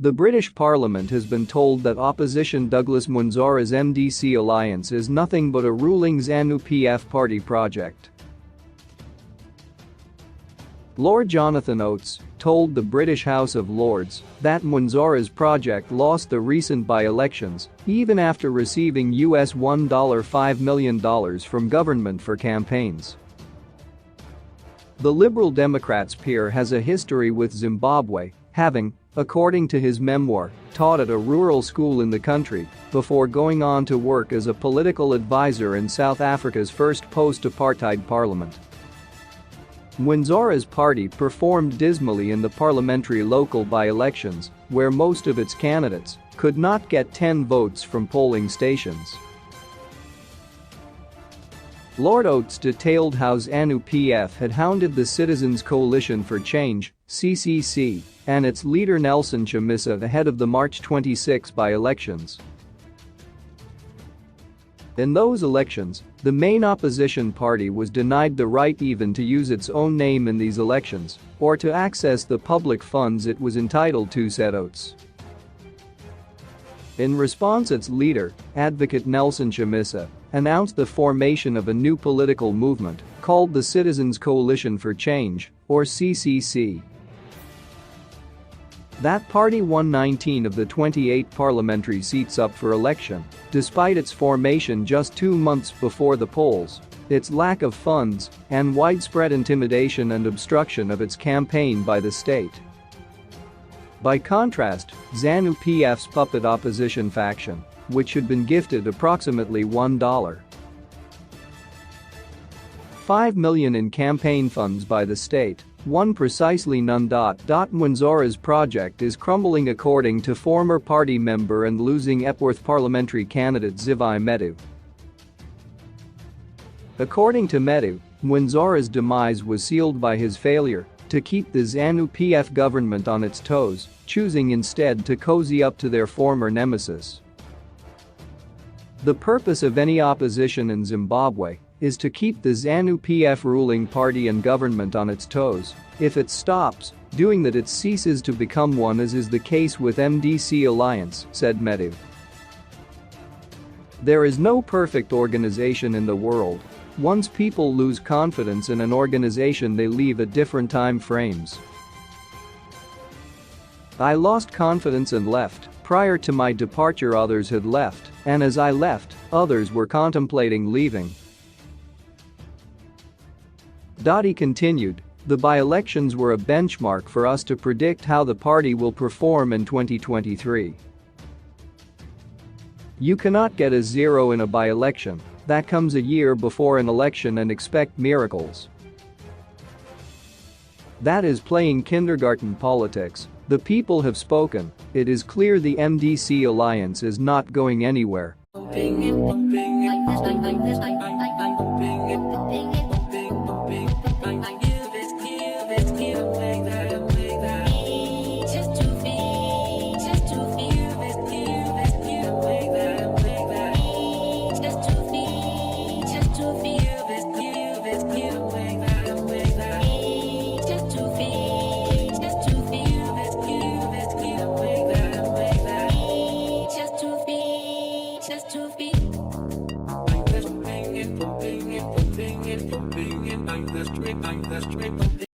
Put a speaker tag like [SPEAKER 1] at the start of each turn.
[SPEAKER 1] The British Parliament has been told that opposition Douglas Mwonzora's MDC Alliance is nothing but a ruling Zanu PF party project. Lord Jonathan Oates told the British House of Lords that Mwonzora's project lost the recent by-elections even after receiving $1.5 million from government for campaigns. The Liberal Democrat's peer has a history with Zimbabwe, having, according to his memoir, taught at a rural school in the country before going on to work as a political advisor in South Africa's first post-apartheid parliament. Mwonzora's party performed dismally in the parliamentary local by-elections, where most of its candidates could not get 10 votes from polling stations. Lord Oates detailed how Zanu PF had hounded the Citizens Coalition for Change (CCC) and its leader Nelson Chamisa ahead of the March 26 by-elections. In those elections, the main opposition party was denied the right even to use its own name in these elections or to access the public funds it was entitled to, said Oates. In response, its leader, Advocate Nelson Chamisa, announced the formation of a new political movement called the Citizens Coalition for Change, or CCC. That party won 19 of the 28 parliamentary seats up for election, despite its formation just 2 months before the polls, its lack of funds, and widespread intimidation and obstruction of its campaign by the state. By contrast, Zanu PF's puppet opposition faction, which had been gifted approximately $1.5 million in campaign funds by the state, won precisely none. Mwonzora's project is crumbling, according to former party member and losing Epworth parliamentary candidate Zimbabwe Medu. According to Medu, Mwonzora's demise was sealed by his failure to keep the Zanu PF government on its toes, choosing instead to cozy up to their former nemesis. The purpose of any opposition in Zimbabwe is to keep the Zanu PF ruling party and government on its toes. If it stops doing that, it ceases to become one, as is the case with MDC Alliance, said Medu. There is no perfect organization in the world. Once people lose confidence in an organization, they leave at different time frames. I lost confidence and left. Prior to my departure, others had left, and as I left, others were contemplating leaving. He continued, the by-elections were a benchmark for us to predict how the party will perform in 2023. You cannot get a 0 in a by-election that comes a year before an election and expect miracles. That is playing kindergarten politics. The people have spoken. It is clear the MDC Alliance is not going anywhere.